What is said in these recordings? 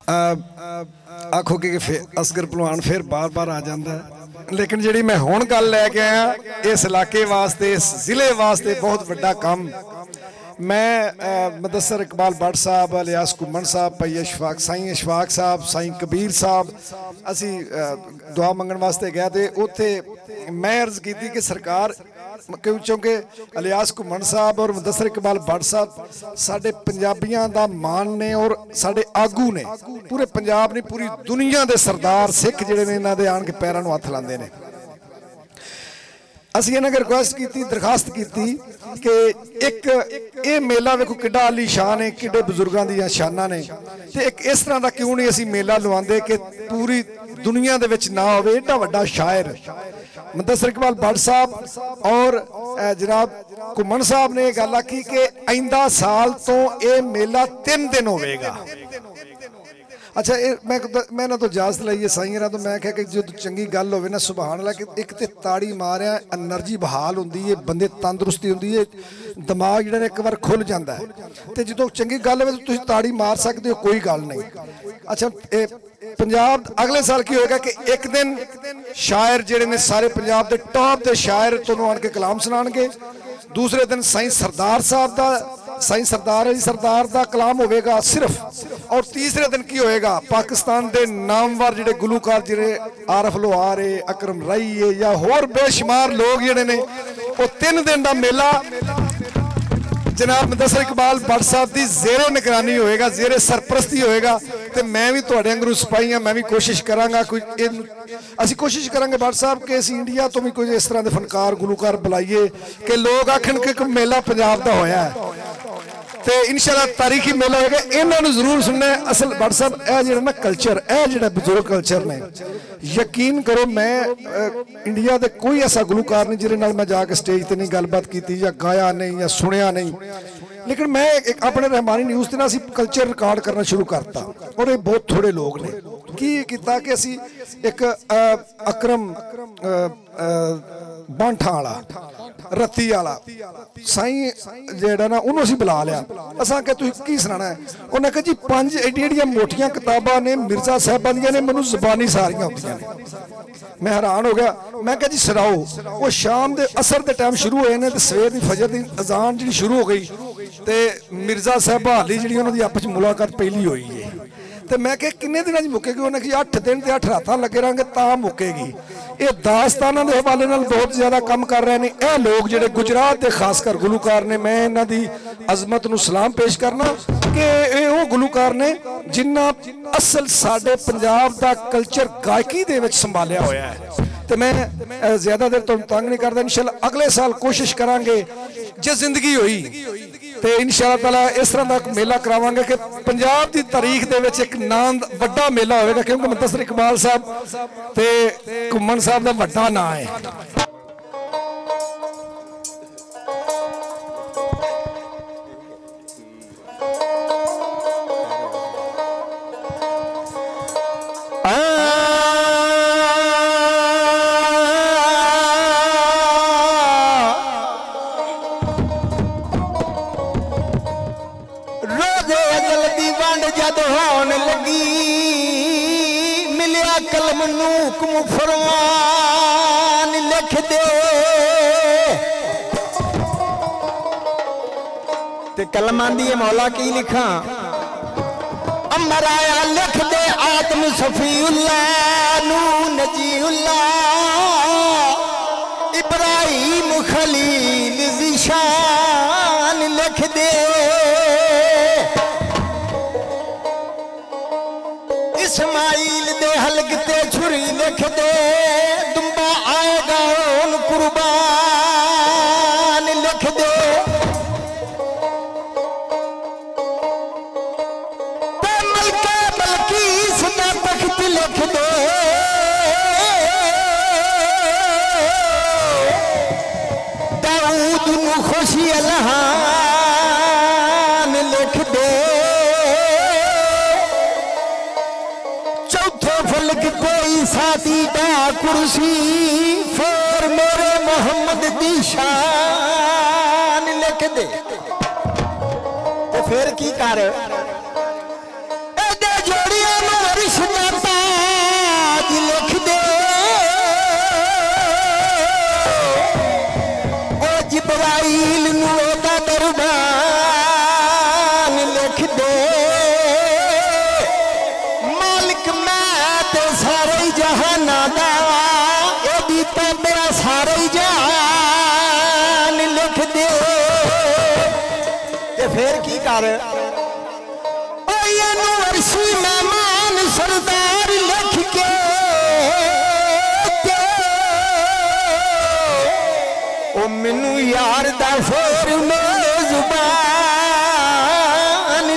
आखोगे कि असगर भलवान फिर बार बार आ जाता है, लेकिन जी मैं हुण गल लैके आया इस इलाके वास्ते, इस जिले वास्ते बहुत वड्डा काम। मैं मुदस्सर इकबाल भट्ट साहब, इलियास घुम्मन साहब, भाई इशफाक, साईं इशफाक साहब, साईं कबीर साहब, असी दुआ मंगण वास्ते गए थे। उत्थे मैं अर्ज की कि सरकार, क्योंकि इलियास घुम्मन साहब और मुदस्सर इकबाल भट्ट साहब साडे पंजाबियां दा मान ने और साडे आगू ने, पूरे पंजाब नहीं पूरी दुनिया के सरदार सिख जिहड़े ने इन्हां दे आण के पैरां नूं हत्थ लांदे ने। असीं इन्हां रिक्वेस्ट की, दरखास्त की कि एक ये मेला वेखो किड्डा आलीशान है, किड्डे बुजुर्गों दी शानां ने, ते एक इस तरह का क्यों नहीं असीं मेला लवांदे कि पूरी दुनिया दे विच ना होवे। एडा वड्डा शायर मुदस्सर इकबाल भट्ट साहब और जनाब घुम्मन साहब ने गल आखी कि आइंदा साल तो ये मेला 3 दिन होवेगा। अच्छा मैं ना तो इजाजत लाई है साईं तो मैं क्या कि जो चंगी गल होवे ना सुभान अल्लाह, कि एक तो ताड़ी मारिया एनर्जी बहाल होंदी है, बंदे तंदुरुस्ती होंदी है, दिमाग जिहड़ा एक बार खुल जाता है, तो जो चंगी गल होवे तो तुसीं ताड़ी मार सकते हो, कोई गल नहीं। अच्छा पंजाब अगले साल की होएगा कि एक दिन शायर जिहड़े ने सारे पंजाब के टॉप के शायर तुहानूं आण के कलाम सुनाणगे, दूसरे दिन साईं सरदार साहब का, साईं सरदार अली सरदार का कलाम होगा सिर्फ, और तीसरे दिन की होएगा पाकिस्तान के नामवर जिहड़े गुलूकार जिहड़े आरफ लोहार है, अकरम रई है या होर बेशुमार लोग जिहड़े ने, वो 3 दिन का मेला जनाब मुदस्सर इकबाल भट्ट साहब की जेरे निगरानी होएगा, जेरे सरपरस्ती होएगा। तो मैं भी तुहाडे अंगरू सिपाही हाँ, मैं भी कोशिश करांगा, कोई असीं कोशिश करांगे भट्ट साहब कि असीं इंडिया तो भी कोई इस तरह के फनकार गुलूकार बुलाइए कि लोग आखन कि मेला पंजाब का होया है, तो इंशाअल्लाह तारीखी मेला होगा, इन्होंने जरूर सुनना है। असल भट्ट साहब यह जो ना कल्चर, यह जो बुजुर्ग कल्चर ने, यकीन करो मैं इंडिया के कोई ऐसा गुलूकार नहीं जिहदे नाल मैं जाके स्टेज पर नहीं गलबात की या गाया नहीं या सुनिया नहीं, लेकिन मैं एक अपने रहमानी न्यूज़ से ना असी कल्चर रिकॉर्ड करना शुरू करता, और ये बहुत थोड़े लोग ने की किया कि असी एक अकरम बांठा वाला रत्ती वाला साईं जेड़ा ना उन्होंने असीं बुला लिया। असां कि तुसीं की सुनाना है, उन्हें कहा जी 5 एडियां मोटियां किताबां ने मिर्जा साहबां दियां ने, मैनूं ज़बानी सारियां होंदियां ने। मैं हैरान हो गया, मैं कहा जी सुनाओ। वो शाम के असर के टाइम शुरू होए ने, सवेर की फजर की अजान जी शुरू हो गई, तो मिर्जा साहबा हाली जी उन्होंने आपस में मुलाकात पहली हुई है, तो मैं क्या किन्ने दिन मुकेगी, उन्हें कि 8 दिन तो 8 रात लगे रहेंगे ता मुकेगी। ये दास्ताना के हवाले बहुत ज्यादा कम कर रहे हैं यह लोग जो गुजरात के खासकर गुलूकार ने। मैं इन्हों की अजमत नूं सलाम पेश करना कि वो गुलूकार ने जिन्ना असल साडे पंजाब का कल्चर गायकी दे विच संभालिया होया है। तो मैं ज्यादा देर तो तंग नहीं करता, इंशाअल्लाह अगले साल कोशिश करांगे जे जिंदगी हुई तो इंशाअल्लाह ताला इस तरह का मेला करावांगे कि पंजाब की तारीख दे विच एक नाम वड्डा मेला होगा, क्योंकि मुदस्सर इकबाल साहब ते घुम्मन साहब का वड्डा नाम है। फरमान लिख दे ते कलमां दी मौला की लिखा, अमर आया लिख दे आदम सफीउल्लाह नू नजीउल्लाह इब्राहिम खलील ज़ीशान लिख दे, इस्माइल दे हलकते छुरी लिख दे, दुम्बा आएगा उन कुर्बान लिख दे, मलके बल्कीस दा तख्त लिख दे, दाऊद नू खुशी अलहान लिख दे, सादी दा कुर्सी फिर मेरे मोहम्मद दी शान लिख दे। तो फिर की कर जोड़ियां जहाना दा एदी तो मेरा सारे जान लिख दे ते फिर की कर यूनिवर्सी मेहमान सरदार लिख के ओ मैनू यार दा फिर मेज़बान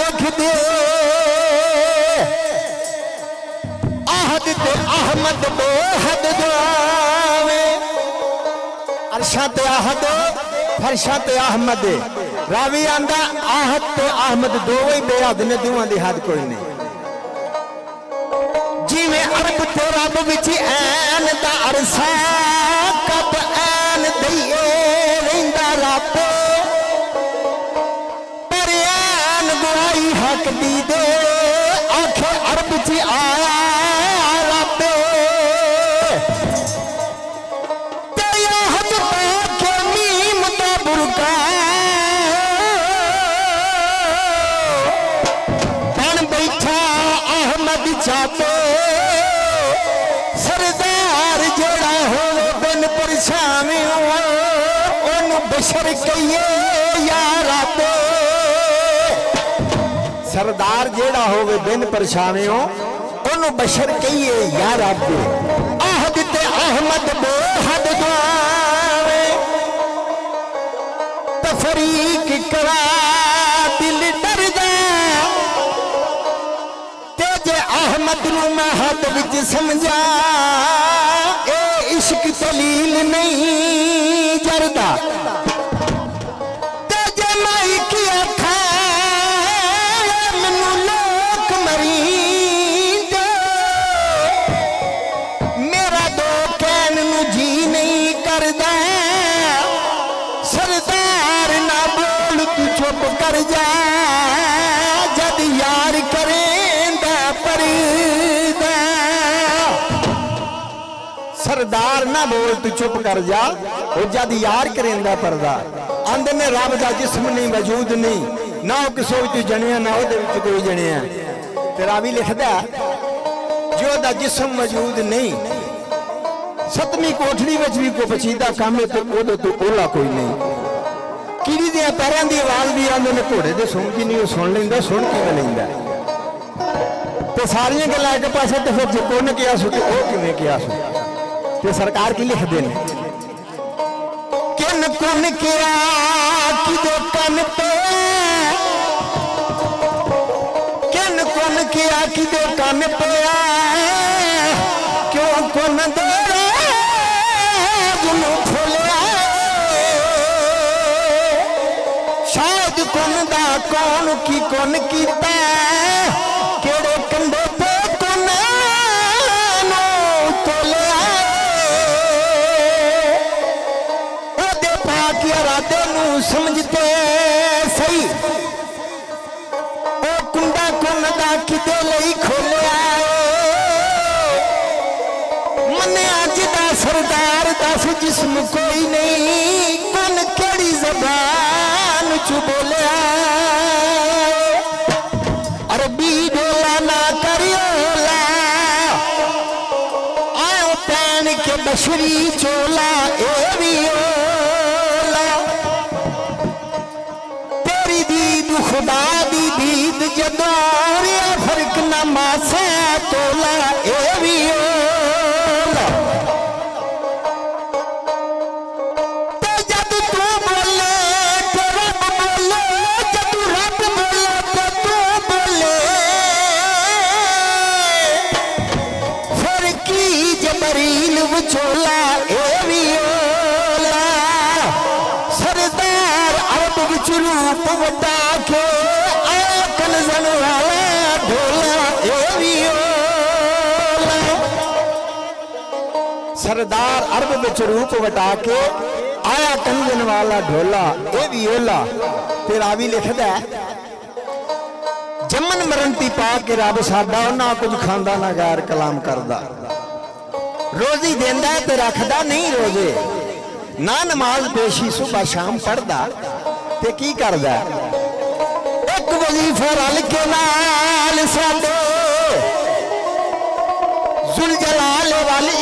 लिख दे आहद ते अहमद बेहद दुआवे अरशा ते आहद फरशा ते अहमद रावी आंदा आहद ते अहमद दो ही बेहद ने दोवां दी हद कोई नहीं जिवें अरब ते रब विच ऐन दा अरसा कब ऐन दईए रहिंदा रब पर ऐन गुआई हक दी दे आखे अरब च आया रब ते आहद पाके मीम दा बुरका चाहते सरदार जोड़ा हो बिन परछावे ओन बशर कहिए या रब सरदार जेड़ा होवे बिन परछावे ओन बशर कहिए या रब आहद ते अहमद बेहद दुआवे तफरीक करा दिल डरदा अहमद मैं हद विच समझा ए इश्क दलील नहीं जरदा ते जे मैं की आखा मैनू लोक मरींद मेरा दो कहन नू जी नहीं करदा सरदार ना बोल तू चुप कर जा जद यार करे सरदार ना बोल तू चुप कर जा वो जद यार करेंदा पर्दा आंदे ने रब दा जिस्म नहीं मौजूद नहीं ना वो किसो विच जणिया ना ओदे विच कोई जणिया ते रावी लिखदा जो दा जिस्म मौजूद नहीं सतवीं कोठड़ी विच भी कोई पचीदा काम है ते ओदे तो ओला कोई नहीं कीड़ी दे पैरां दी आवाज भी आंदे ने घोड़े दे सुन की नहीं सुन लेंदा सुन किवें लेंदा तो सारियां गल्लां एक पासे ते फिर जे कोन किया सु ते ओ किवें किया सु ते सरकार की लिख देने किन कुन किया किदे कन पे किन कुन किया किदे कन पे क्यों कुन दे जुनू खोलिया शायद कुन दा कौन की कुन कीता केड़े कंधे पे कुन नो तोलिया इरादे नू समझते सही ओ कुंडा कुन दा किदे लई खोलिया मने अज दा सरदार दस जिस्म कोई नहीं कुन केड़ी ज़बान च बोलिया अरबी डोला ना करियोला आओ पैन के बशरी चोला ए भी खुदा दी दीद जदों फर्क न मासा तोला ए भी ते जब तू बोले तो रब बोले जब रब बोले तो तू बोले फिर की जबरील विचोला ए भी सरदार अरब विच रूप वड्डा के आया कनज़न वाला ढोला ए भी सरदार अरब विच रूप वटा के आया कंजन वाला ढोला ए भी ओला ते रावी लिखदा जमन मरंती पा के रब साडा ना कुछ खांदा ना गैर कलाम करदा रोजी देंदा ते रखदा नहीं रोजे ना नमाज पेशी सुबह शाम पढ़दा ते की करदा एक वजीफा रल के नाल साडे जुल जलाल वाली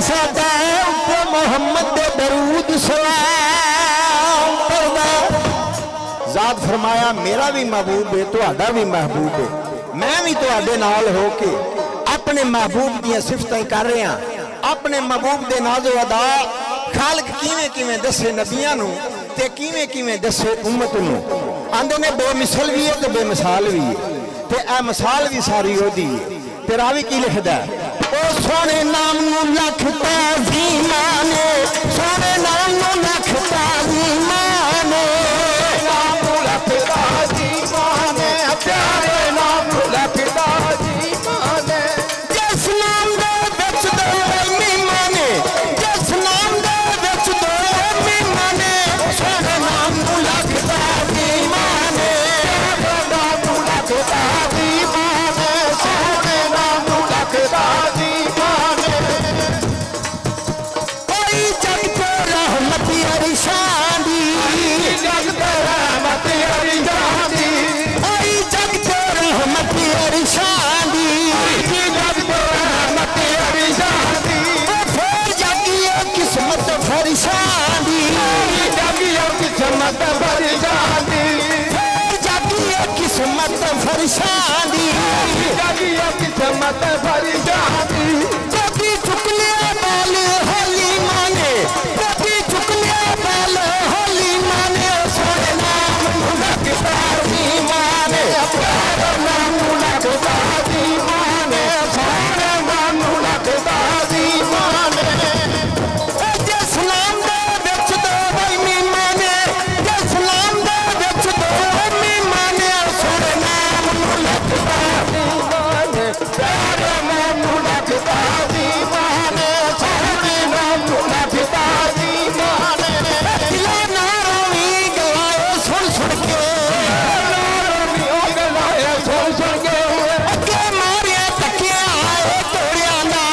सादा उते मोहम्मद दे दरूद सलाम करदा। ज़ात फरमाया मेरा भी महबूब है तुहाडा भी महबूब है, मैं भी तुहाडे नाल हो के अपने महबूब दी सिफतां कर रहा। अपने महबूब दे नाज़ो अदा खालक किवें किवें दसे नबियां नूं ते किवें किवें दसे उम्मत नूं। आंदे ने बेमिसल भी है ते बेमिसाल भी है, ते ए मिसाल भी सारी ओदी है। ते रावी की लिखदा ओ सोने नाम नूं लख ताज़ीमा ने, सोने नाम नूं लख ताज़ीमा ने, नाम नूं लख ताज़ीमा ने, प्यारे नाम नूं लख ताज़ीमा ने। जिस नाम दे विच दो मीमा ने, जिस नाम दे विच दो मीमा ने, सोने नाम नूं लख ताज़ीमा ने, प्यारे नाम नूं लख ताज़ीमा ने, सोने नाम नूं लख ताज़ीमा ने। कोई जग तो रहमत अरिशान दी, जग तो रहमत अरिशान दी, कोई जग तो रहमत अरिशान दी, जग तो रहमत अरिशान दी। फिर जागिए किस्मत फरिशान दी, जागिए किस्मत फरिशान दी, फिर जागिए किस्मत फरिशान दी, जागिए किस्मत फरिशान दी। कभी चुक लिया बाल होली माने, कभी चुक लिया बाल होली माने, सोने नाम नूं लख ताज़ीमा ने, प्यारे नाम नूं लख ताज़ीमा ने, सोने नाम नूं लख ताज़ीमा ने। जिस नाम दे विच दो मीमा ने, जिस नाम दे विच दो मीमा ने, सोने नाम नूं लख ताज़ीमा ने, प्यारे नाम नूं लख ताज़ीमा ने, सोने नाम नूं लख ताज़ीमा ने। दिला ना रोवी गवाए सुन सुन के, ना रोवी ओ गवाए सुन सुन के, अगे मारिया तकिया आए तोड़िया ना,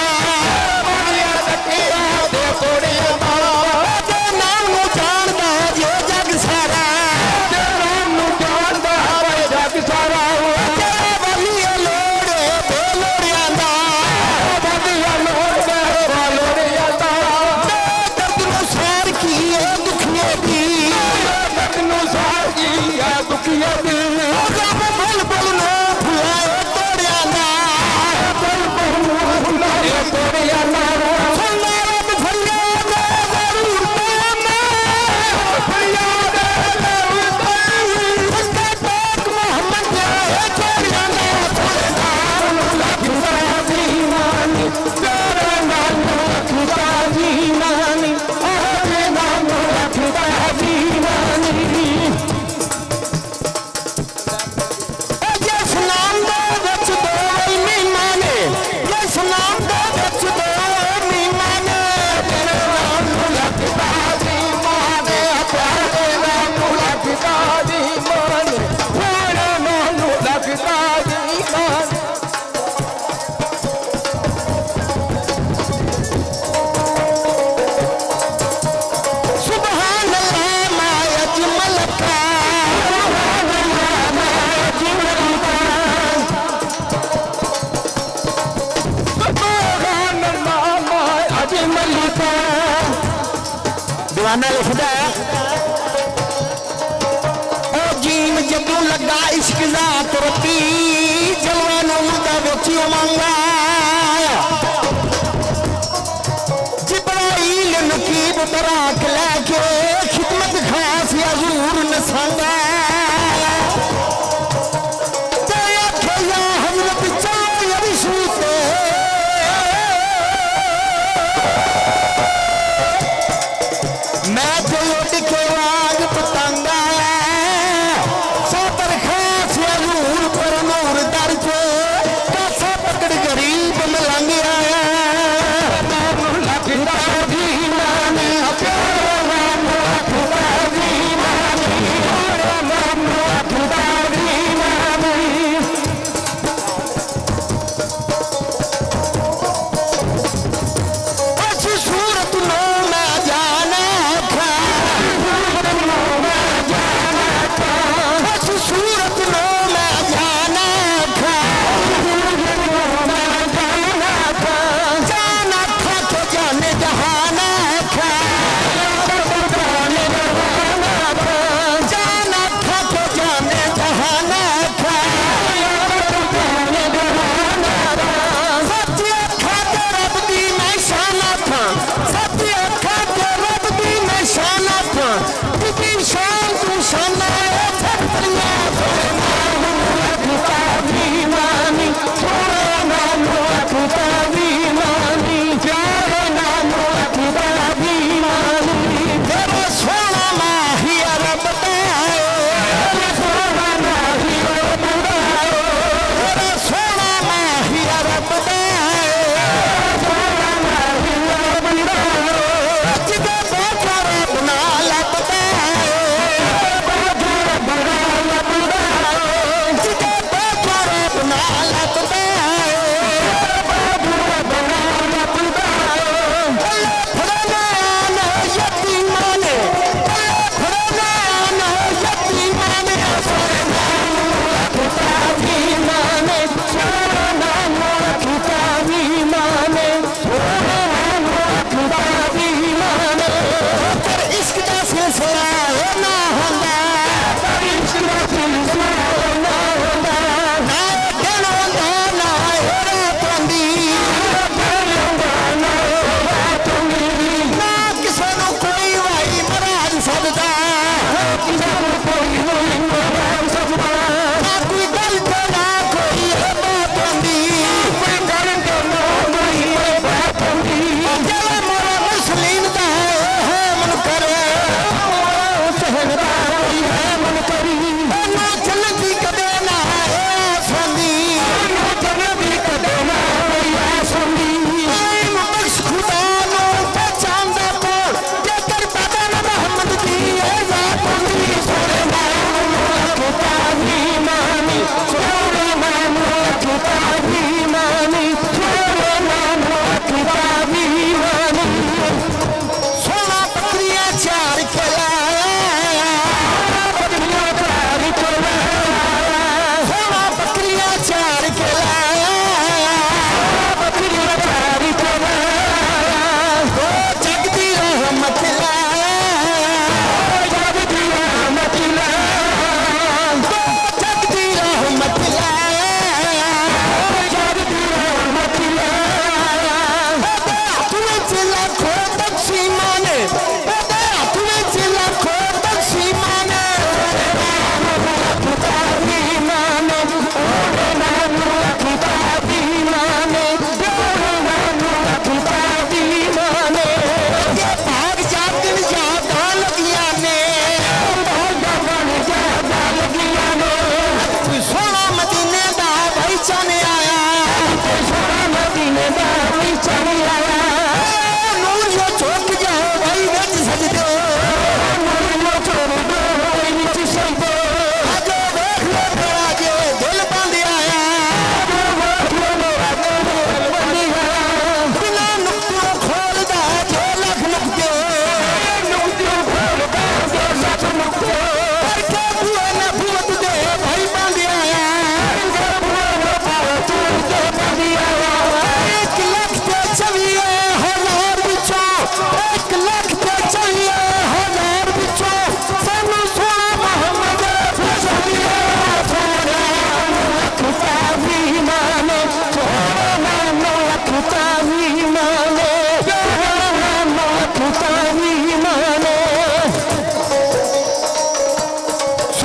मारिया तकिया दे तोड़िया ना। ते नाम नूं जानदा जे जग सारा, ते नाम नूं जानदा जे जग सारा। तेरे वलिया लोड़े बेलोड़िया ना, वलिया लोड़े बेलोड़िया ना। दर्द नूं सार की है दुखिए दी, दर्द नूं सार की है दुखिए दी। रब बुल बुल नूं फुलाए तोड़िया ना, बुल बुल नूं फुलाए तोड़िया ना। सुनना रब फरियाद जरूर तेरा, फरियाद जरूर तेरी। उसका पाक मोहम्मद जाए तोड़िया ना, सोने नाम नूं लख ताज़ीमा ने, प्यारे नाम नूं लख ताज़ीमा ने, ओहदे नाम नूं लख ताज़ीमा ने। जिस नाम दे विच दो मीमा ने, जिस नाम दे विच दो मीमा ने, तेरे नाम नूं लख ताज़ीमा ने, प्यारे नाम नूं लख ताज़ीमा ने, प्यारे नाम नूं लख ताज़ीमा ने। सुभान अल्लाह मा अजमल का, सुभान अल्लाह मा अजमल का, सुभान अल्लाह मा अजमल का। दीवाना लिखदा ओ जीम जदों लगा इश्क दा तुरती, जलवा नूर दा विच उमंगा। जिब्राइल नकीब बराक लैके खिदमत खास हजूर नसांगा। ते आखे या हज़रत चार अरिशू ते, मैं तो उड़ के वाग पतंग आया, साबर खास हजूर पर नूर दर पे, कासा पकड़ गरीब मलंग आया। नाम लख ताज़ीमा ने, प्यारे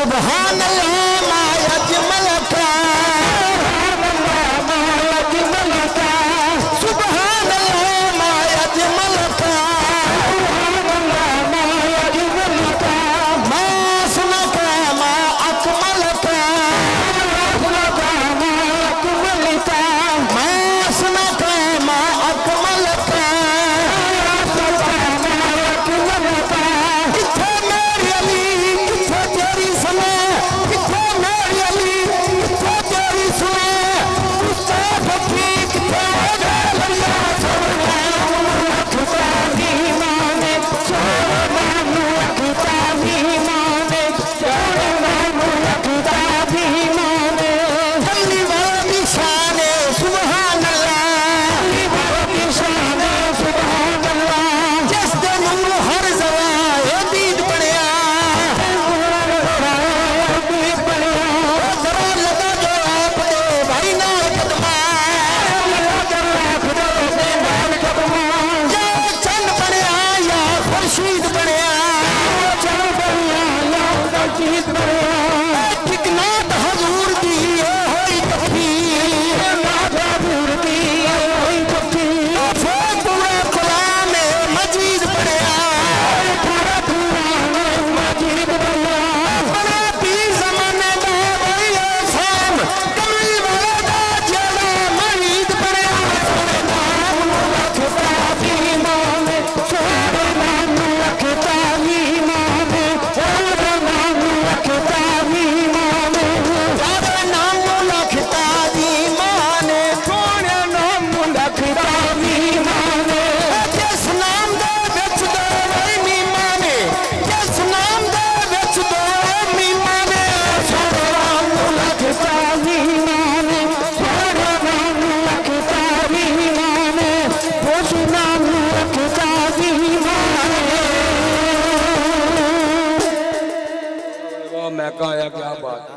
सुभान अल्लाह मा अजमल का, सुभान अल्लाह मा अजमल का, मा सुना का मा अकमल का, मा सुना का मा अकमल का। किथे मेरी अली किथे तेरी सुने, किथे मेरी अली किथे तेरी सुने, उससे बची किथे दरिया सोना खुदा भी माने, सोना खुदा भी माने, सोना खुदा भी माने। कमली वाली शान सुभान अल्लाह, कमली वाली शान सुभान अल्लाह। जिस दिन हर जवा दीद बढ़िया, जरा लगा जो आपके भाई ना कदमा, या चंद बढ़िया या खुर्शीद बढ़िया, ठिकनात हजूर दी होई कफी, पूरा कलाम मजीद बढ़िया, बड़ा पीर ज़माने दा वही शाम, कमली वाला दा जेड़ा मरीद बढ़िया। सोने नाम लखता भी माने, सोने नाम लखता भी माने, सोने नाम लखता भी माने, सोने नाम लखता भी माने, सोने नाम लखता भी माने। जिस नाम दे विच दो नी माने, जिस नाम दे विच दो नी माने, सोने नाम लखता भी माने, सोने नाम लखता भी माने, उस नाम लखता भी माने। वाह मैं कहा क्या बात।